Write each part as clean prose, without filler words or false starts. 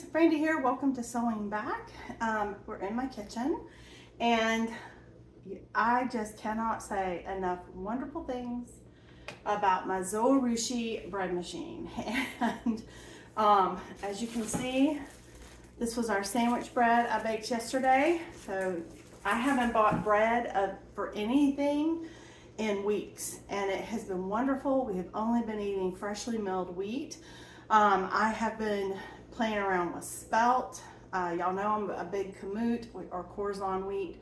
Brandy here. Welcome to Sewing Back. We're in my kitchen, and I just cannot say enough wonderful things about my Zojirushi bread machine. And as you can see, this was our sandwich bread I baked yesterday. So I haven't bought bread for anything in weeks, and it has been wonderful. We have only been eating freshly milled wheat. I have been playing around with spelt. Y'all know I'm a big kamut or Corzon wheat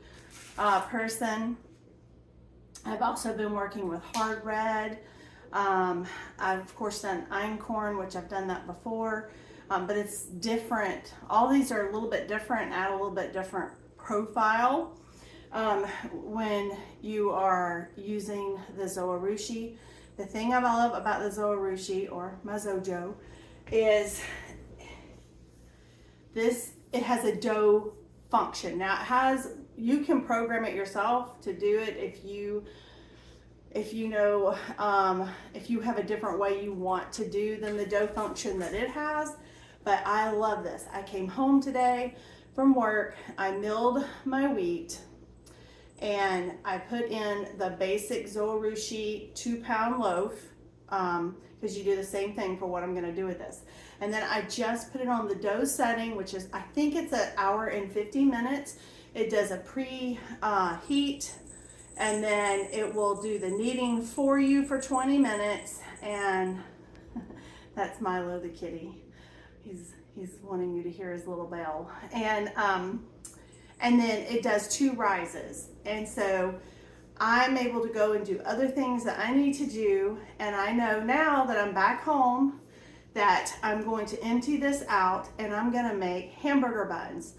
person. I've also been working with hard red. I've of course done einkorn, which I've done that before, but it's different. All these are a little bit different, add a little bit different profile when you are using the Zojirushi. The thing I love about the Zojirushi, or my Zojo, is it has a dough function. Now you can program it yourself to do it if you know, if you have a different way you want to do than the dough function that it has. But I love this. I came home today from work, I milled my wheat, and I put in the basic Zojirushi 2-pound loaf, because you do the same thing for what I'm going to do with this. And then I just put it on the dough setting, which is, I think it's an hour and 50 minutes. It does a pre-heat, and then it will do the kneading for you for 20 minutes. And that's Milo the kitty. He's wanting you to hear his little bell. And then it does 2 rises. And so I'm able to go and do other things that I need to do. And I know now that I'm back home that I'm going to empty this out and I'm going to make hamburger buns.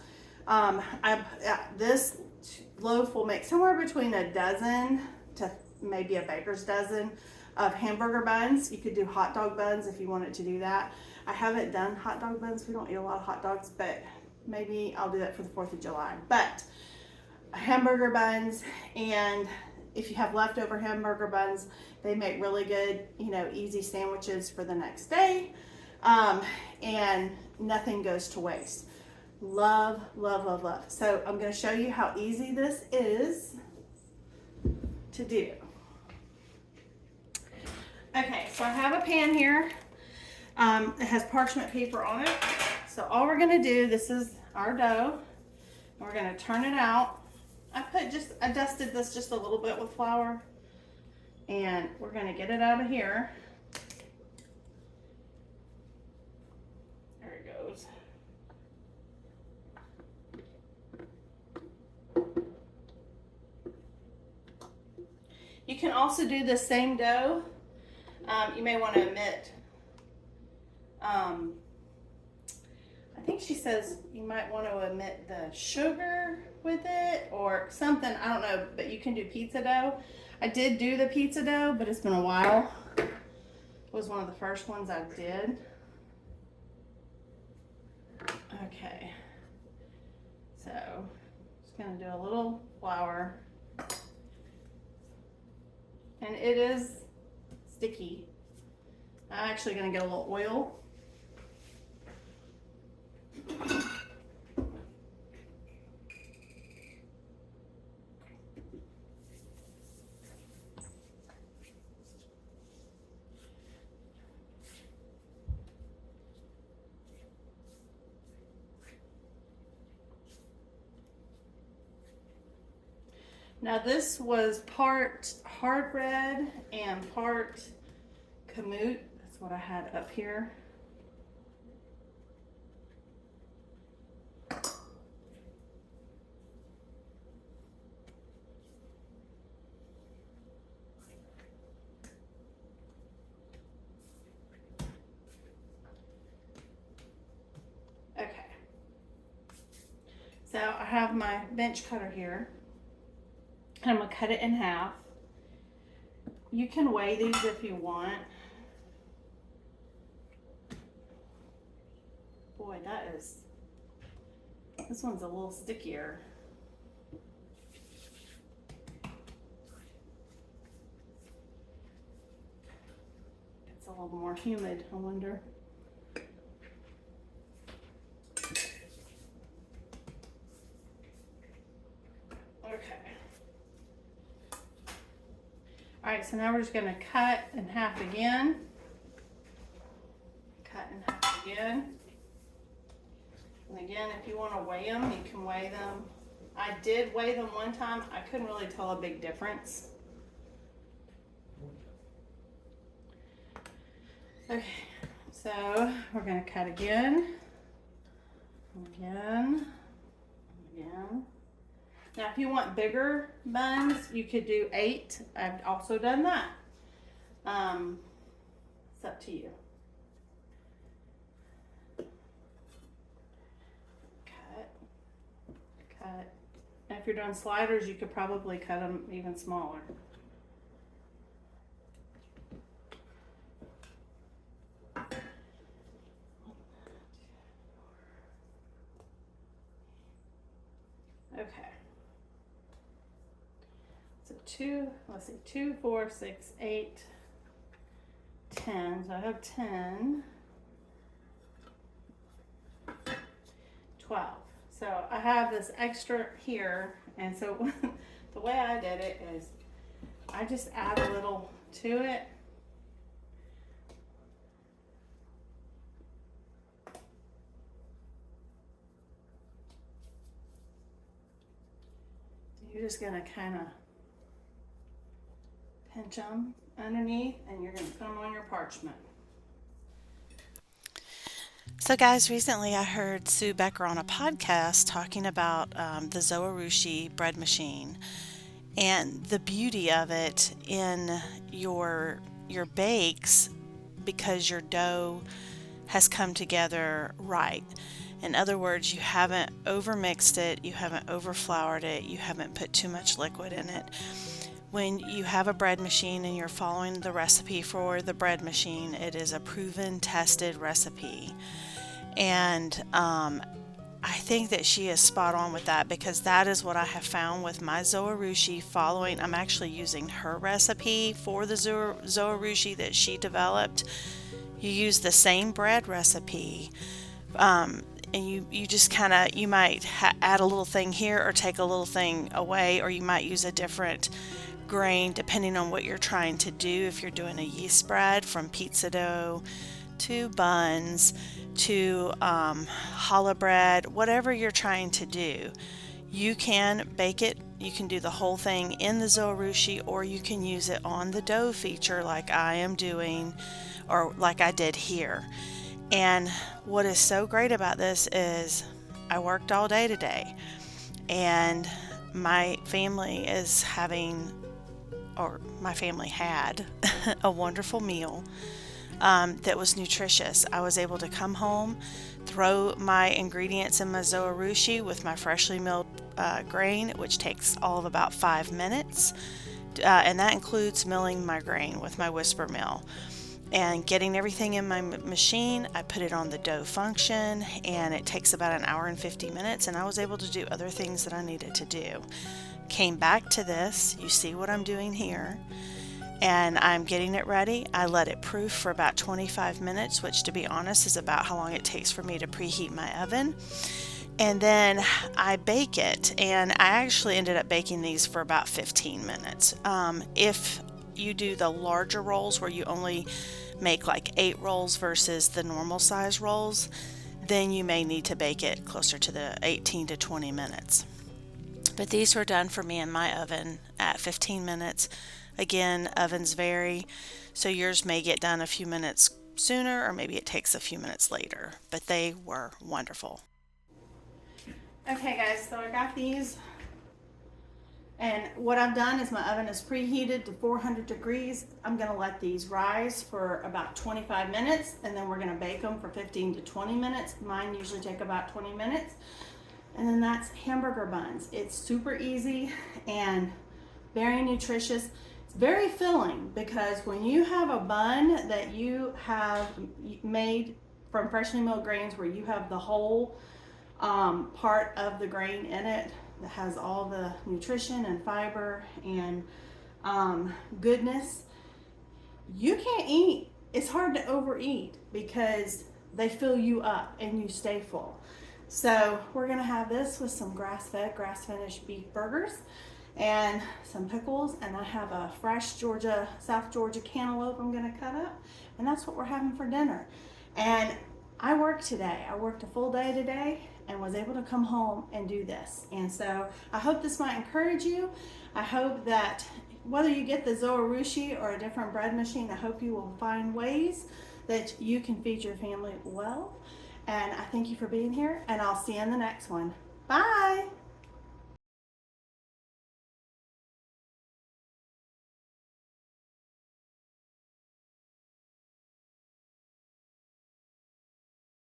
This loaf will make somewhere between a dozen to maybe a baker's dozen of hamburger buns. You could do hot dog buns if you wanted to do that. I haven't done hot dog buns. We don't eat a lot of hot dogs, but maybe I'll do that for the 4th of July. But hamburger buns, and if you have leftover hamburger buns, they make really good, easy sandwiches for the next day, and nothing goes to waste. Love, love, love, love. So I'm going to show you how easy this is to do. Okay, so I have a pan here. It has parchment paper on it. So all we're going to do, this is our dough. We're going to turn it out. I dusted this just a little bit with flour, and we're going to get it out of here. There it goes. You can also do the same dough. You may want to omit, I think she says you might want to omit the sugar with it or something. I don't know, but you can do pizza dough. I did do the pizza dough, but it's been a while. It was one of the first ones I did. Okay, so just gonna do a little flour, and it is sticky. I'm actually gonna get a little oil. Now this was part hard red and part kamut. That's what I had up here. Okay. So I have my bench cutter here. And I'm going to cut it in half. You can weigh these if you want. Boy, this one's a little stickier. It's a little more humid, I wonder. Alright, so now we're just going to cut in half again. Cut in half again. And again, if you want to weigh them, you can weigh them. I did weigh them one time. I couldn't really tell a big difference. Okay, so we're going to cut again. Again. Again. Now, if you want bigger buns, you could do 8. I've also done that. It's up to you. Cut. Cut. And if you're doing sliders, you could probably cut them even smaller. Okay. So 2, let's see, 2, 4, 6, 8, 10. So I have 10, 12. So I have this extra here, and so the way I did it is I just add a little to it. You're just gonna kind of pinch them underneath, and you're gonna put them on your parchment. So guys, recently I heard Sue Becker on a podcast talking about the Zojirushi bread machine and the beauty of it in your bakes, because your dough has come together right. In other words, you haven't overmixed it, you haven't overfloured it, you haven't put too much liquid in it. When you have a bread machine and you're following the recipe for the bread machine, it is a proven, tested recipe. And I think that she is spot on with that, because that is what I have found with my Zojirushi following. I'm actually using her recipe for the Zojirushi that she developed. You use the same bread recipe, and you just kind of, you might add a little thing here or take a little thing away, or you might use a different grain depending on what you're trying to do. If you're doing a yeast spread, from pizza dough to buns to challah bread, whatever you're trying to do, you can bake it. You can do the whole thing in the Zojirushi, or you can use it on the dough feature like I am doing, or like I did here. And what is so great about this is I worked all day today, and my family is having, or my family had a wonderful meal that was nutritious. I was able to come home, throw my ingredients in my Zojirushi with my freshly milled grain, which takes all of about 5 minutes, and that includes milling my grain with my whisper mill. And getting everything in my machine, I put it on the dough function, and it takes about an hour and 50 minutes, and I was able to do other things that I needed to do. Came back to this, you see what I'm doing here, and I'm getting it ready. I let it proof for about 25 minutes, which, to be honest, is about how long it takes for me to preheat my oven. And then I bake it, and I actually ended up baking these for about 15 minutes. If you do the larger rolls where you only make like 8 rolls versus the normal size rolls, then you may need to bake it closer to the 18 to 20 minutes. But these were done for me in my oven at 15 minutes. Again, ovens vary, so yours may get done a few minutes sooner, or maybe it takes a few minutes later, but they were wonderful. Okay guys, so I got these. And what I've done is my oven is preheated to 400 degrees. I'm going to let these rise for about 25 minutes, and then we're going to bake them for 15 to 20 minutes. Mine usually take about 20 minutes. And then that's hamburger buns. It's super easy and very nutritious. It's very filling, because when you have a bun that you have made from freshly milled grains, where you have the whole part of the grain in it, that has all the nutrition and fiber and goodness, you can't eat. It's hard to overeat because they fill you up and you stay full. So we're gonna have this with some grass-fed, grass-finished beef burgers, and some pickles, and I have a fresh South Georgia cantaloupe I'm gonna cut up, and that's what we're having for dinner. And I worked today. I worked a full day today and was able to come home and do this. And so I hope this might encourage you. I hope that whether you get the Zojirushi or a different bread machine, I hope you will find ways that you can feed your family well. And I thank you for being here, and I'll see you in the next one. Bye.